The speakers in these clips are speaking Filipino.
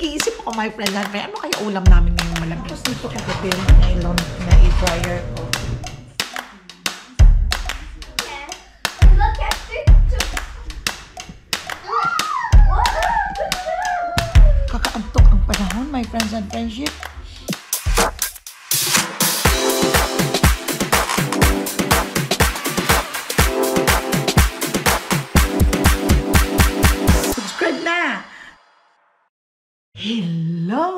Nag-iisip ako, my friend, ano kaya ulam namin ngayong malamig? Tapos dito kagabi nylon na i-dryer ko. Kakaantok ang panahon, my friends and friendship. Subscribe na! Hello,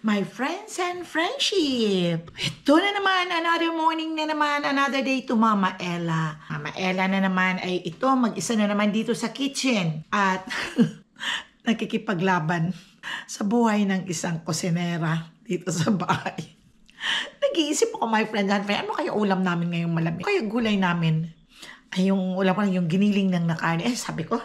my friends and friendship. Ito na naman, another morning na naman, another day to Mama Ella. Mama Ella na naman ay ito, mag-isa na naman dito sa kitchen. At nakikipaglaban sa buhay ng isang kusinera dito sa bahay. Nag-iisip ako, my friends and friends, ano kaya ulam namin ngayong malamig? Kaya gulay namin ay yung ulam ko lang, yung giniling ng nakarne. Sabi ko,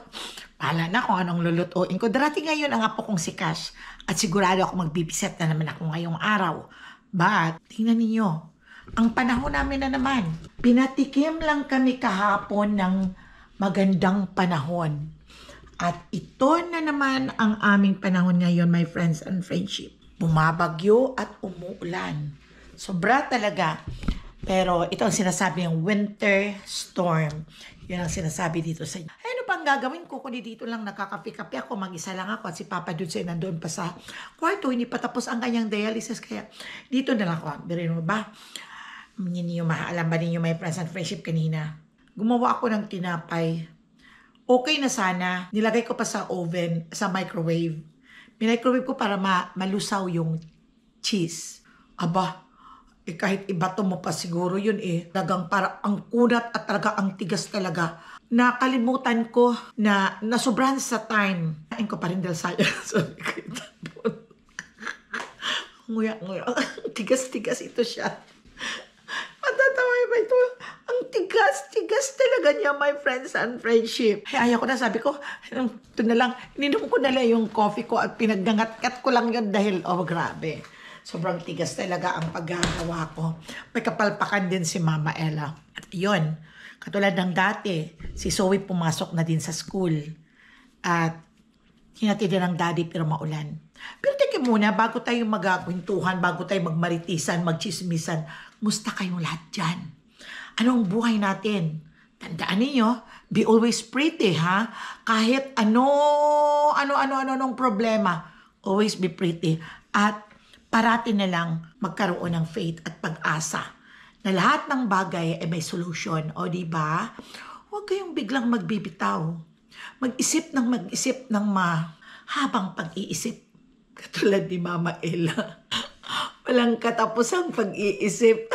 pahala na kung anong lulutuin ko. Darating ngayon ang apo kong si Cash. At sigurado ako magbibiset na naman ako ngayong araw. But, tingnan ninyo, ang panahon namin na naman. Pinatikim lang kami kahapon ng magandang panahon. At ito na naman ang aming panahon ngayon, my friends and friendship. Bumabagyo at umuulan. Sobra talaga. Pero ito ang sinasabi ng winter storm. Yun ang sinasabi dito sa inyo. Ano pang gagawin ko? Kundi dito lang nakakapi-kapi ako. Mag-isa lang ako at si Papa Dudes ay nandoon pa sa kwarto. Hindi pa tapos ang kanyang dialysis. Kaya dito na lang ako. Birin mo ba? Alam ba ninyo my friends and friendship kanina? Gumawa ako ng tinapay. Okay na sana. Nilagay ko pa sa oven, sa microwave. Minicrowave ko para malusaw yung cheese. Aba, kahit ibato mo pa siguro yun talagang para ang kunat at talaga ang tigas talaga. Nakalimutan ko na nasobrahan sa time. Kain ko pa rin dahil sayang. Sabi ko itapon. Nguya. Tigas-tigas ito siya. Matatawa ba ito? Ang tigas talaga niya, my friends and friendship. Ay, ayaw ko na, sabi ko, ito na lang, ininom ko na lang yung coffee ko at pinaggangat-kat ko lang yun dahil, grabe. Sobrang tigas talaga ang paggagawa ko. May kapalpakan din si Mama Ella. At yun, katulad ng dati, si Zoe pumasok na din sa school. At hinatid din ng daddy pero maulan. Pero teka muna, bago tayo magkwentuhan, bago tayo magmaritisan, magchismisan, musta kayong lahat dyan? Anong buhay natin? Tandaan ninyo, be always pretty, ha? Kahit anong problema, always be pretty. At parati na lang magkaroon ng faith at pag-asa na lahat ng bagay ay may solution. O diba? Huwag kayong biglang magbibitaw. Mag-isip ng mahabang pag-iisip. Katulad ni Mama Ella. Walang katapusang pag-iisip.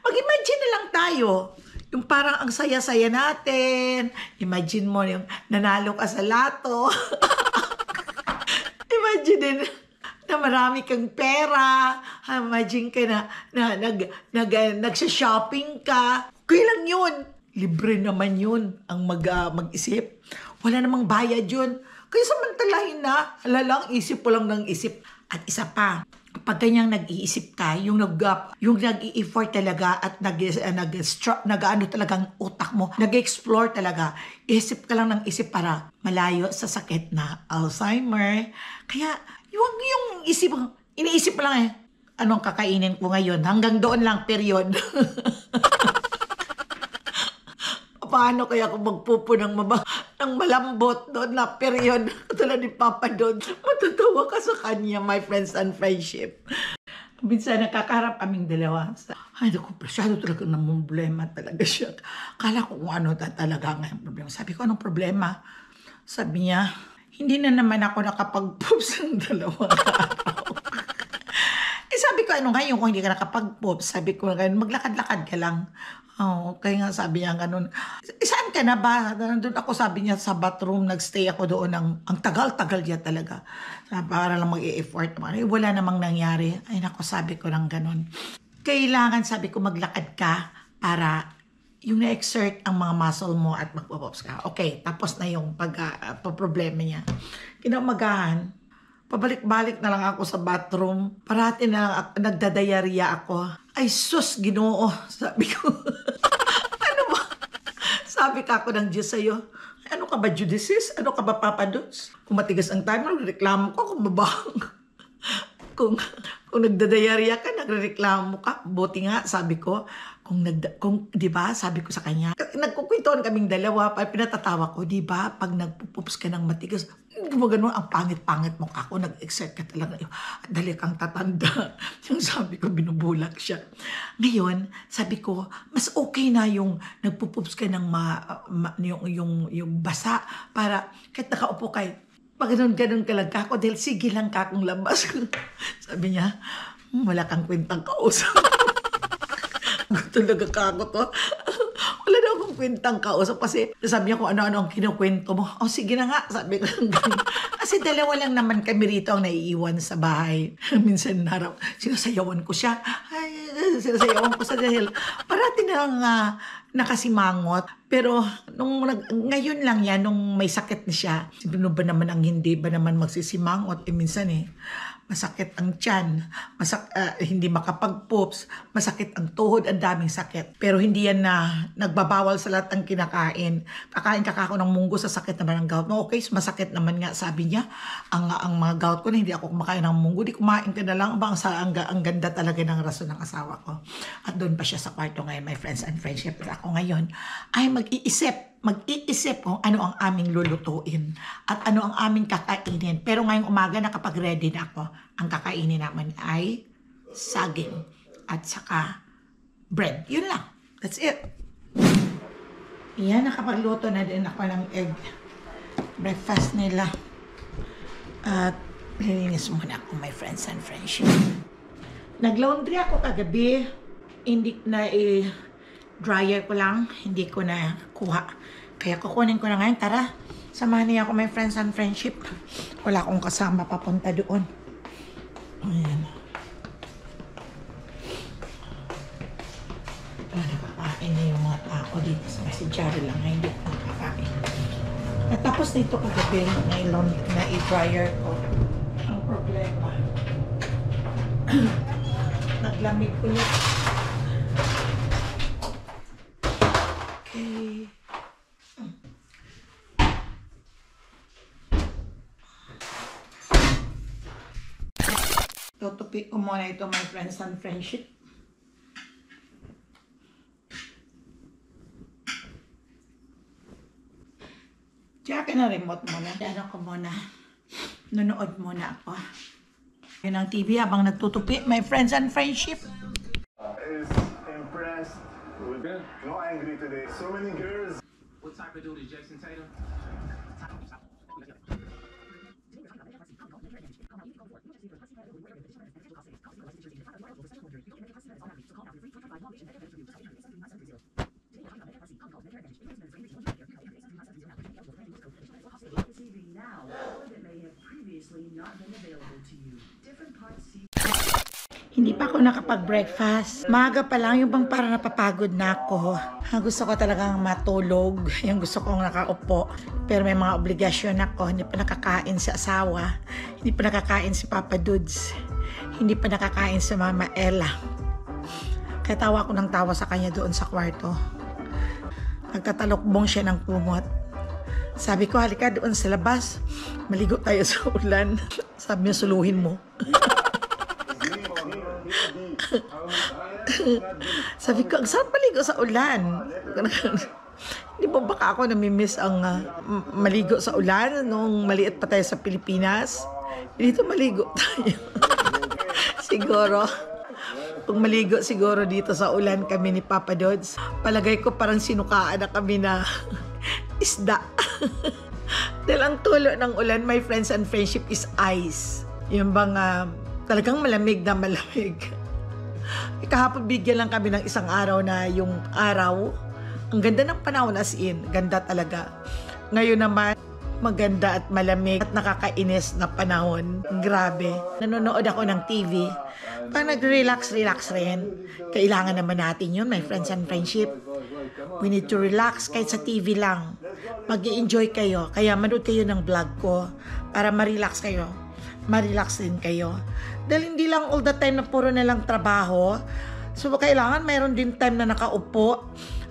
Mag-imagine na lang tayo. Yung parang ang saya-saya natin. Imagine mo yung nanalo ka sa lato. Imagine din na marami kang pera. Imagine ka na nagsha-shopping ka. Okay lang yun. Libre naman yun ang mag-isip. Wala namang bayad yun. Kaya samantalahin na. Alalang isip po lang ng isip. At isa pa, kapag ganyang nag-iisip ka, yung nag-i-effort talaga at nag-ano talagang utak mo, nag-explore talaga, isip ka lang ng isip para malayo sa sakit na Alzheimer. Kaya, yung iniisip mo lang anong kakainin ko ngayon? Hanggang doon lang, period. Paano kaya kung magpupo ng malambot doon na period? Tulad ni Papa doon. Matatawa ka sa kanya, my friends and friendship. Minsan nakakaharap kaming dalawa. Ay, naku, masyado talaga ng problema talaga siya. Kala ko kung ano talaga ngayong problema. Sabi ko, anong problema? Sabi niya, hindi na naman ako nakapag-poops ng 2 araw. Sabi ko, ano ngayon kung hindi ka nakapag-poops? Sabi ko, maglakad-lakad ka lang. Kaya nga sabi niya ganun. Saan ka na ba? Nandun ako, sabi niya, sa bathroom. Nagstay ako doon. Ang tagal-tagal niya talaga. Para lang mag-i-effort. Wala namang nangyari. Ay nako, sabi ko lang ganun. Kailangan, sabi ko, maglakad ka para yung na-exert ang mga muscle mo at magpo-pops ka. Okay, tapos na yung problema niya. Kinamagahan, pabalik-balik na lang ako sa bathroom. Parati na lang nagdadayarya ako. Ay sus, Ginoo, sabi ko. Ano ba? Sabi ka ako ng Diyos sa'yo. Ano ka ba, Judicis? Ano ka ba, Papa Dots? Kung matigas ang time, reklamo ko kung babang. kung nagdadayarya ka, nagrereklamo ka. Buti nga, sabi ko, kung 'di ba, sabi ko sa kanya, nagkukwentuhan kaming dalawa, pinatatawa ko, 'di ba, pag nagpupups ka ng matigas, gumagano ang pangit-pangit mo ako, nag-excite ka talaga, dali kang tatanda. Yung sabi ko, binubulak siya. Ngayon, sabi ko, mas okay na yung nagpupups ka ng yung basa, para kahit nakaupo kay, pag ganun ka lang kako, dahil sige lang kakong labas. Sabi niya, wala kang kwentang kausap. Talaga kako to. Wala na akong kwentang kausap kasi sabi niya kung ano-ano ang kinukwento mo. Oh, sige na nga, sabi ko. Kasi dalawa lang naman kami rito ang naiiwan sa bahay. Minsan harap, sinasayawan ko siya. Ay, sinasayawan ko sa dahil parati na nga nakasimangot. Pero ngayon lang yan, nung may sakit na siya, sino ba naman ang hindi ba naman magsisimangot? Minsan masakit ang tiyan, hindi makapag-poops, masakit ang tuhod, ang daming sakit. Pero hindi yan na nagbabawal sa lahat ng kinakain. Kakain ako ng munggo, sa sakit naman ang gout mo. Okay, masakit naman nga, sabi niya. Ang mga gout ko na hindi ako kumakain ng munggo, di kumain ka na lang. Ang ganda talaga ng rason ng asawa ko. At doon pa siya sa kwarto ngayon, my friends and friendship. Ako ngayon ay mag-iisip kung ano ang aming lulutuin at ano ang aming kakainin. Pero ngayong umaga nakapag-ready na ako. Ang kakainin naman ay saging at saka bread. Yun lang. That's it. Yan, nakapagluto na din ako ng egg. Breakfast nila. At nilinis muna ako, my friends and friendship. Nag-laundry ako kagabi. Hindi na dryer ko lang, hindi ko na kuha. Kaya kukunin ko na ngayon. Tara, samahan niya ako, my friends and friendship. Wala akong kasama papunta doon. Ayan. Nakakain na yung mga tao dito. Si Jari lang, hindi ko nakakain. At tapos dito kagabi, na i-dryer ko. Ang problema. Naglamig ulit. Okay. Tutupi ko muna ito, my friends and friendship. Tsaka na remote muna. Ano ko muna. Nunood muna ako. Yun ang TV habang nagtutupi, my friends and friendship. Is impressed with no angry today. So many girls. What type of dude is Jason Tatum? Hindi pa ako nakapag-breakfast. Maaga pa lang, yung bang para napapagod na ako. Gusto ko talagang matulog. Yung gusto kong nakaupo. Pero may mga obligasyon ako. Hindi pa nakakain si asawa. Hindi pa nakakain si Papa Dudes. Hindi pa nakakain si Mama Ella. Kaya tawa ko ng tawa sa kanya doon sa kwarto. Nagtatalokbong siya ng kumot. Sabi ko, halika doon sa labas. Maligo tayo sa ulan. Sabi niya, suluhin mo. Sabi ko, saan maligo sa ulan? Hindi ba baka ako namimiss ang maligo sa ulan nung maliit pa tayo sa Pilipinas? Dito maligo tayo. Siguro. Kung maligo siguro dito sa ulan kami ni Papa Dods, palagay ko parang sinukaan na kami na isda. Dahil ang tulo ng ulan, my friends and friendship, is ice. Yung bang talagang malamig na malamig. Kahapon bigyan lang kami ng isang araw na yung araw. Ang ganda ng panahon, as in. Ganda talaga. Ngayon naman, maganda at malamig at nakakainis na panahon. Grabe. Nanonood ako ng TV. Pag nag-relax rin. Kailangan naman natin yun, my friends and friendship. We need to relax kahit sa TV lang. Mag-i-enjoy kayo. Kaya manood kayo ng vlog ko para ma-relax kayo. Ma-relax din kayo. Dahil hindi lang all the time na puro na lang trabaho. So, kailangan mayroon din time na nakaupo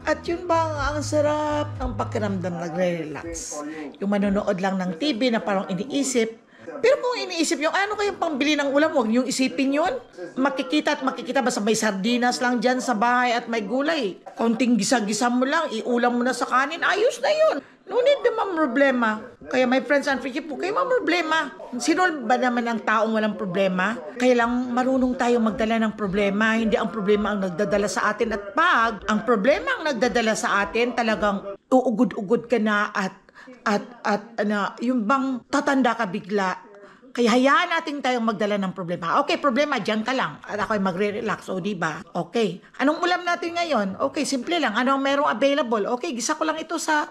At yun ba, ang sarap ng pakiramdam, nagre-relax. Yung manonood lang ng TV na parang iniisip. Pero kung iniisip yung ano kayong pambili ng ulam, huwag niyong isipin yun. Makikita at makikita, basta may sardinas lang dyan sa bahay at may gulay. Konting gisa-gisa mo lang, iulam mo na sa kanin, ayos na yun. No need naman problema. Kaya my friends and friendship po, kayo problema. Sino ba naman ang taong walang problema? Kaya lang marunong tayo magdala ng problema. Hindi ang problema ang nagdadala sa atin. At pag ang problema ang nagdadala sa atin, talagang uugod-ugod ka na at yung bang tatanda ka bigla. Kaya hayaan natin tayong magdala ng problema. Okay, problema, dyan ka lang. At ako'y magre-relax, o diba? Okay. Anong ulam natin ngayon? Okay, simple lang. Anong merong available? Okay, gisa ko lang ito sa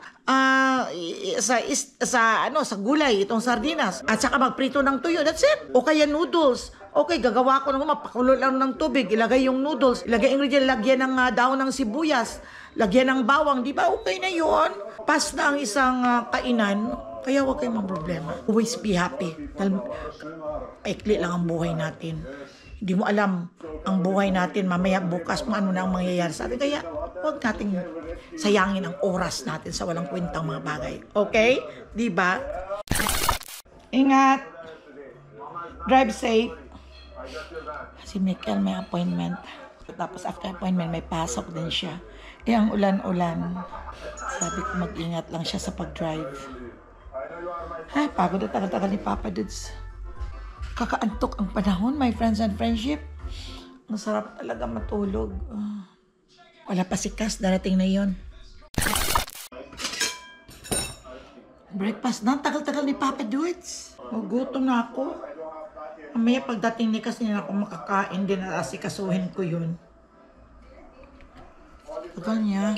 gulay, itong sardinas. At saka magprito ng tuyo. That's it. O kaya noodles. Okay, gagawa ko mapakulo lang ng tubig. Ilagay yung noodles. Ilagay ingredient, lagyan ng daon ng sibuyas. Lagyan ng bawang. Diba? Okay na yun. Pas na ang isang kainan. Kaya huwag kayong problema. Always be happy. Maikli lang ang buhay natin. Hindi mo alam ang buhay natin. Mamaya bukas mo ano na ang mangyayari sa atin. Kaya huwag nating sayangin ang oras natin sa walang kwentang mga bagay. Okay? Diba? Ingat. Drive safe. Si Mikel may appointment. Tapos after appointment may pasok din siya. Ang ulan-ulan. Sabi ko mag-ingat lang siya sa pag-drive. Ay, pagod at tagal-tagal ni Papa Dudes. Kakaantok ang panahon, my friends and friendship. Ang sarap talaga matulog. Wala pa si Cass, darating na yon. Breakfast na, tagal-tagal ni Papa Dudes. Magutom na ako. Mamaya pagdating ni Cass, hindi na ako makakain din at asikasuhin ko yun. Tagal niya.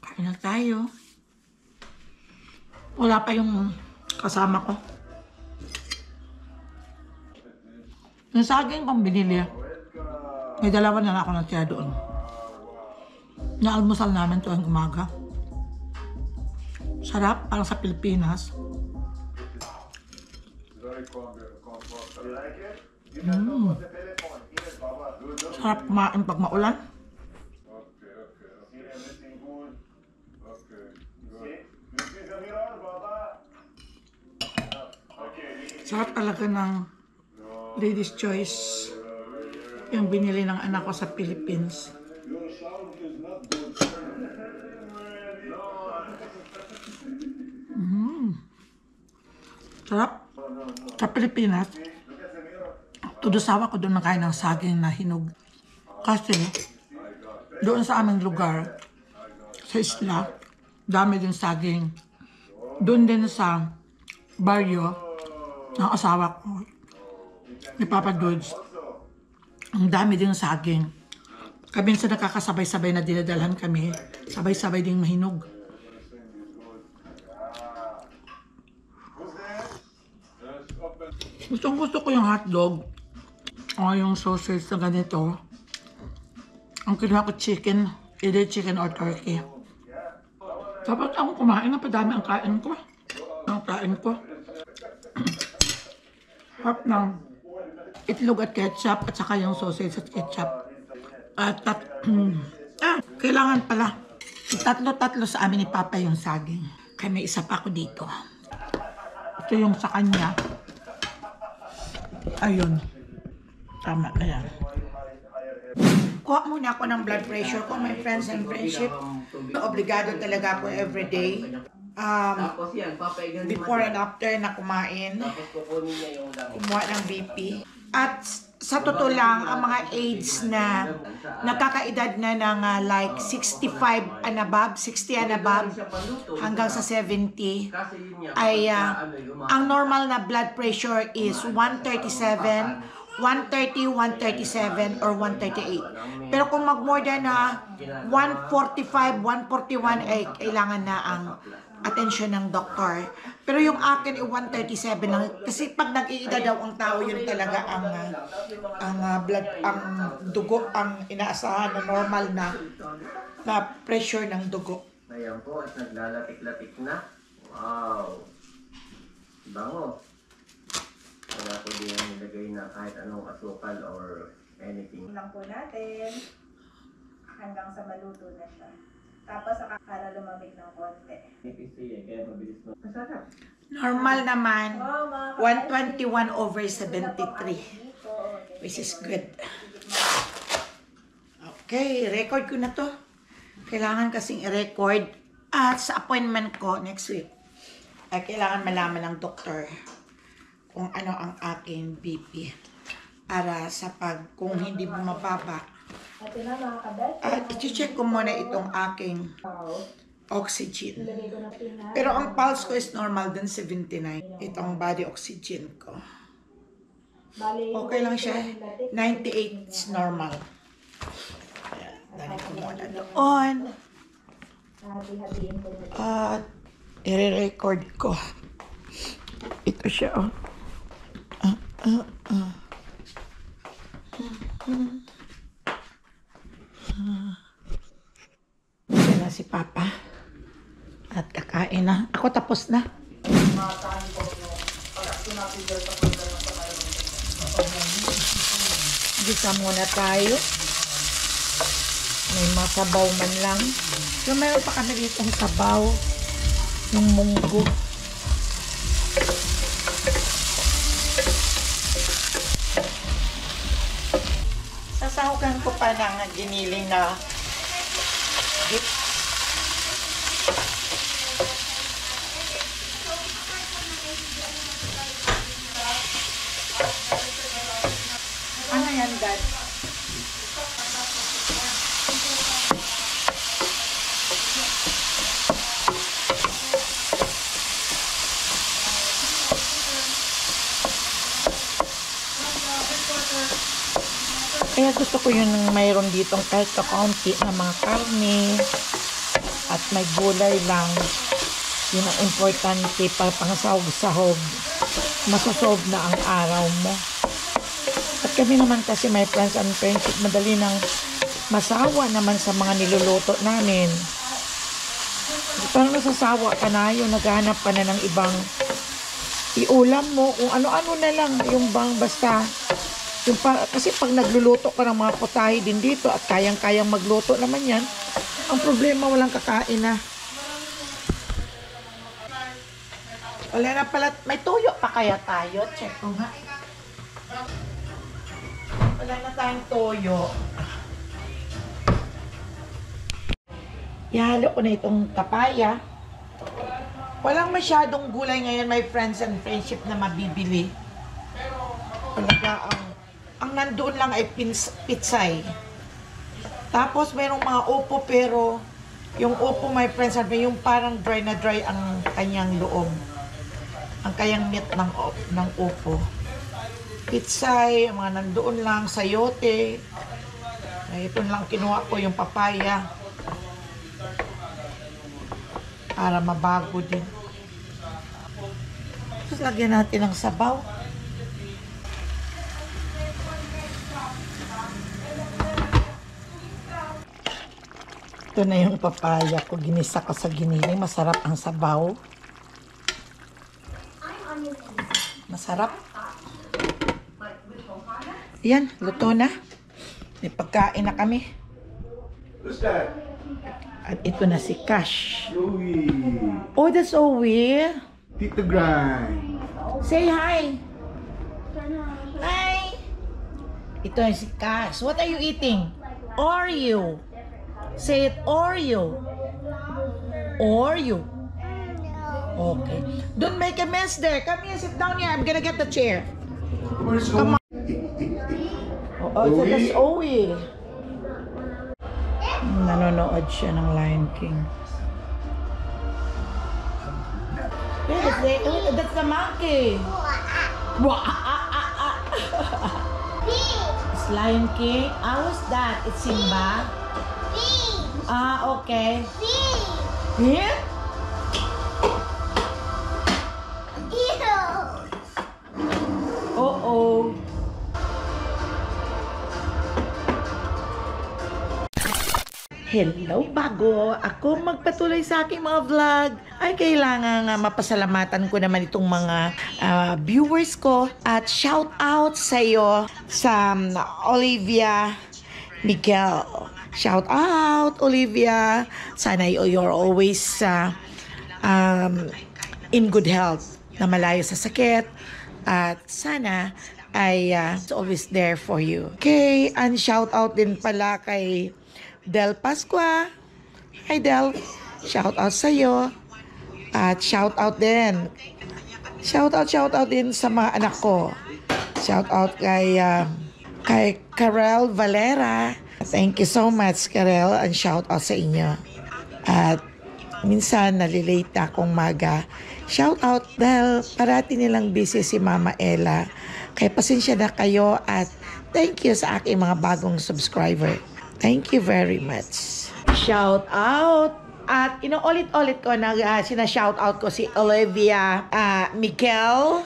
Kain na tayo. Wala pa yung kasama ko. Yung saging pang binili. May dalawa na ako natira doon. Na-almusal namin tuwing umaga. Sarap, parang sa Pilipinas. Sarap kumain pag maulan. Sarap talaga ng Lady's Choice. Yung binili ng anak ko sa Philippines. Sarap. Sa Pilipinas, tudusawa ko doon nakain ng saging na hinog. Kasi, doon sa aming lugar, sa isla, dami din saging. Doon din sa baryo, ng asawa ko, ni Papa Dudes, ang dami din saging. Kami sa nakakasabay-sabay na dinadalhan kami, sabay-sabay din mahinog. Gusto ko yung hotdog o yung sausage na ganito. Ang kinuha ko chicken, either chicken or turkey. Dapat akong kumain na padami ang kain ko. Harap ng itlog at ketchup at saka yung sausage at ketchup. At kailangan pala tatlo sa amin ni Papa yung saging. Kaya may isa pa ako dito. Ito yung sa kanya. Ayun. Tama na yan. Kuha muna ako ng blood pressure ko, my friends and friendship. Obligado talaga ako everyday. Before and after na kumain. Kumuha ng BP. At sa totoo lang, ang mga age na nakakaedad na ng like 65 and above, 60 and above, hanggang sa 70, ay ang normal na blood pressure is 137, 130, 137, or 138. Pero kung mag-more than 145, 141, ay kailangan na ang atensyon ng doktor. Pero yung akin, 137 lang. Kasi pag nag-iida daw ang tao, yun talaga ang blood, ang dugo, ang inaasahan na normal na pressure ng dugo. Ayan po, at naglalatik-latik na. Wow! Bango. Wala po din nilagay na kahit anong asukal or anything. Lang po natin hanggang sa maluto na siya. Tapos para lumamig ng konti. Nipis siya, kaya mabilis mo. Masarap. Normal naman, Oh, mga 121/73. Which is good. Okay, record ko na to. Kailangan kasing i-record. At sa appointment ko next week, ay kailangan malaman ng doktor kung ano ang aking BP. Para sa kung hindi bumababa. Ito na mga kabet. At i-check ko muna itong aking oxygen. Ilagay ko na pinag. Pero ang pulse ko is normal din 79. Itong body oxygen ko. Bali, Okay lang siya. 98 is normal. Ayan, dali ko muna doon. Hati-hatiin ko na. At i-record ko. Ito siya, oh. Yan na si Papa. At kakain na. Ako tapos na. Gisa muna tayo. May masabaw man lang. So, meron pa kami dito ng sabaw. Yung munggo. Sasahugan ko pa ng giniling na dip. Ano yan, Dad? Kaya gusto ko yung mayroon ditong kahit kaunti na mga karne at may gulay lang. Yun ang importante para pangasahog-sahog. Masasolve na ang araw mo. At kami naman kasi may friends and friendship, madali nang masawa naman sa mga niluluto namin. Parang nasasawa ka na, yung naghahanap ka na ng ibang iulam mo, kung ano-ano na lang, yung bang basta. Kasi pag nagluluto ka ng mga putahe din dito at kayang-kayang magluto naman yan, ang problema walang kakain na. Wala na pala, may tuyo pa kaya tayo? Check ko nga. Wala na tayong toyo. Ihalo ko na itong papaya. Walang masyadong gulay ngayon, my friends and friendship, na mabibili. Talaga ang nandoon lang ay pitsay. Tapos mayroong mga upo, pero yung upo, my friends, yung parang dry na dry ang kanyang loob. Ang kanyang meat ng upo. Pitsay, mga nandoon lang, sayote. Ito lang kinuha ko, yung papaya. Para mabago din. Tapos lagyan natin ng sabaw. Ito na yung papaya ko. Ginisa ko sa giniling. Masarap ang sabaw. Masarap. Yan, luto na. May pagkain na kami. Who's that? At ito na si Cash. Joey. Oh, that's Owie. Tito Grind. Say hi. Hi. Ito na si Cash. What are you eating? Oreo. Say it, Oreo. Oreo. Okay. Don't make a mess there. Come here, sit down here. I'm gonna get the chair. Where's Come on. Oh, so that's Owie. Nanonood siya ng Lion King. Yeah, that's the monkey. It's Lion King. How's that? It's Simba. Ah, okay. Here? Hello, bago ako magpatuloy sa aking mga vlog, ay kailangan mapasalamatan ko naman itong mga viewers ko at shout out sa iyo sa Olivia Miguel. Shout out, Olivia. Sana you're always in good health, na malayo sa sakit, at sana ay always there for you. Okay, and shout out din pala kay Del Pasqua. Hi Del, shout out sa iyo. At shout out din sa mga anak ko. Shout out kay Karel Valera. Thank you so much, Karel, and shout out sa inyo. At minsan nalilate akong maga. Shout out dahil parati nilang busy si Mama Ella. Kaya pasensya na kayo at thank you sa aking mga bagong subscriber. Thank you very much. Shout out! At inuulit-ulit ko na sina-shout out ko si Olivia Miguel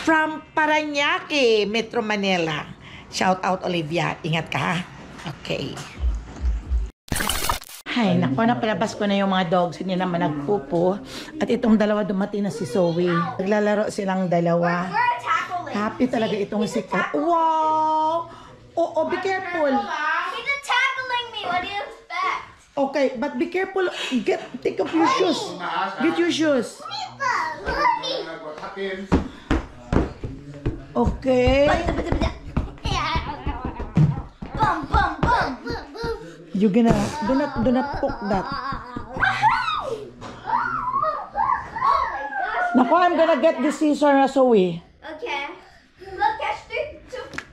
from Parañaque, Metro Manila. Shout out, Olivia. Ingat ka, ha? Okay. Hay, nako, napalabas ko na yung mga dogs. Hindi naman nagpupo. At itong dalawa dumating na si Zoe. Naglalaro silang dalawa. Happy talaga itong si Kat. Wow! Oh, be careful. He's tackling me. What do you expect? Okay, but be careful. Take off your shoes. Get your shoes. Okay. Bum, bum, bum. You gonna do not poke that. Nako, I'm gonna get the scissor na Zoe. Okay. Look, catch 3, 2.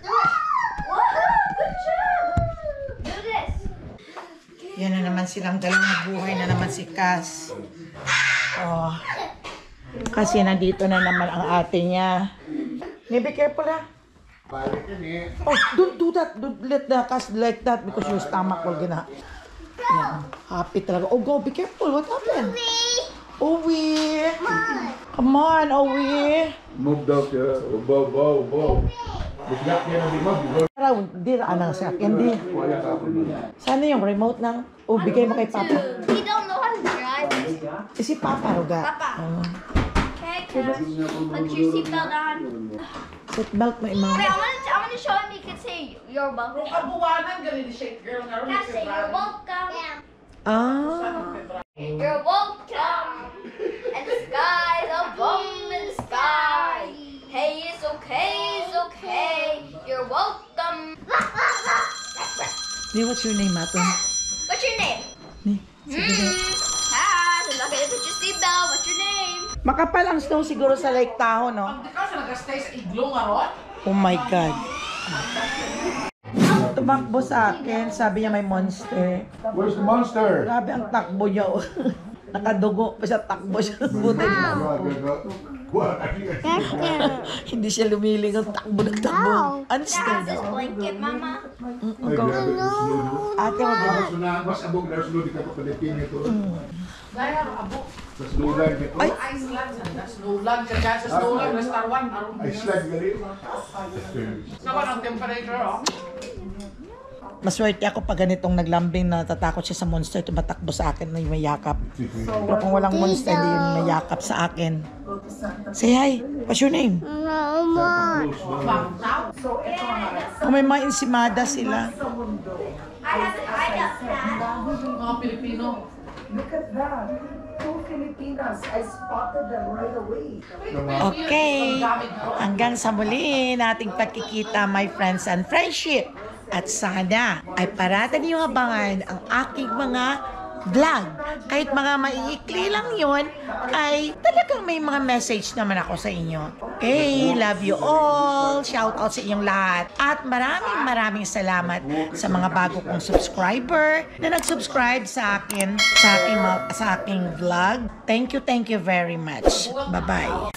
Woohoo! Good job. Do this. Yan na naman silang dalawang nabuhay na naman si Cass. Oh. Kasi nandito na naman ang ate niya. Be careful, ha? Oh, don't do that. Don't let the Cass like that because your stomach will gonna... Yan. Happy talaga. Oh, go. Be careful. What happened? Owie. Come on, Owie. Move down here. Bow. Bigla kaya na di mo. Araw, di anang sa akin, di. Sana yung remote ng... Oh, bigay mo kay Papa. He don't know how to drive. Si Papa, ruga. Papa. Oh. Okay, Cass. Put your seatbelt on. Seatbelt mo imang. Okay, I want to show him. You can say you're welcome. Kabuwanan, galing shake girl nga. Cass, say you're welcome. Ah. You're welcome. And the sky's a bomb in the sky. Hey, it's okay, it's okay. You're welcome. Di, what's your name, Maton? What's your name? Ni, sige na. Cass, I'm not gonna put your seatbelt. What's your name? Makapal ang snow siguro sa Lake Tahoe, no? Hindi ka sa nag-stay sa iglo nga ron? Oh my God. Tumakbo sa akin, sabi niya may monster. Where's the monster? Grabe ang takbo niya. Oh. Nakadugo pa siya, takbo siya. Buti na. What? Hindi siya lumiling ang takbo ng takbo. Cass, Unsteady. this blanket, Mama. Ate, wag na. Mas abog na sunod di ka pa Pilipino ito. Dahil abo. Sa snowline dito. Ay. Iceland sa snowland ka dyan sa snowland na Star 1. Iceland gali. Saban ang temperature, oh. Maswerte ako pag ganitong naglambing na tatakot siya sa monster, tumatakbo sa akin na yung mayakap. Pero kung walang monster, hindi yung mayakap sa akin. Say hi. What's your name? Kung may mga insimada sila. I have that cat. Mga Pilipino. Look at that. 2 Filipinas. I spotted them right away. Okay. Hanggang sa muli nating pagkikita, my friends and friendship. At sana ay parata niyong abangan ang aking mga vlog. Kahit mga maiikli lang yon, ay talagang may mga message naman ako sa inyo. Okay, love you all. Shout out sa inyong lahat. At maraming salamat sa mga bago kong subscriber na nag-subscribe sa aking vlog. Thank you very much. Bye-bye.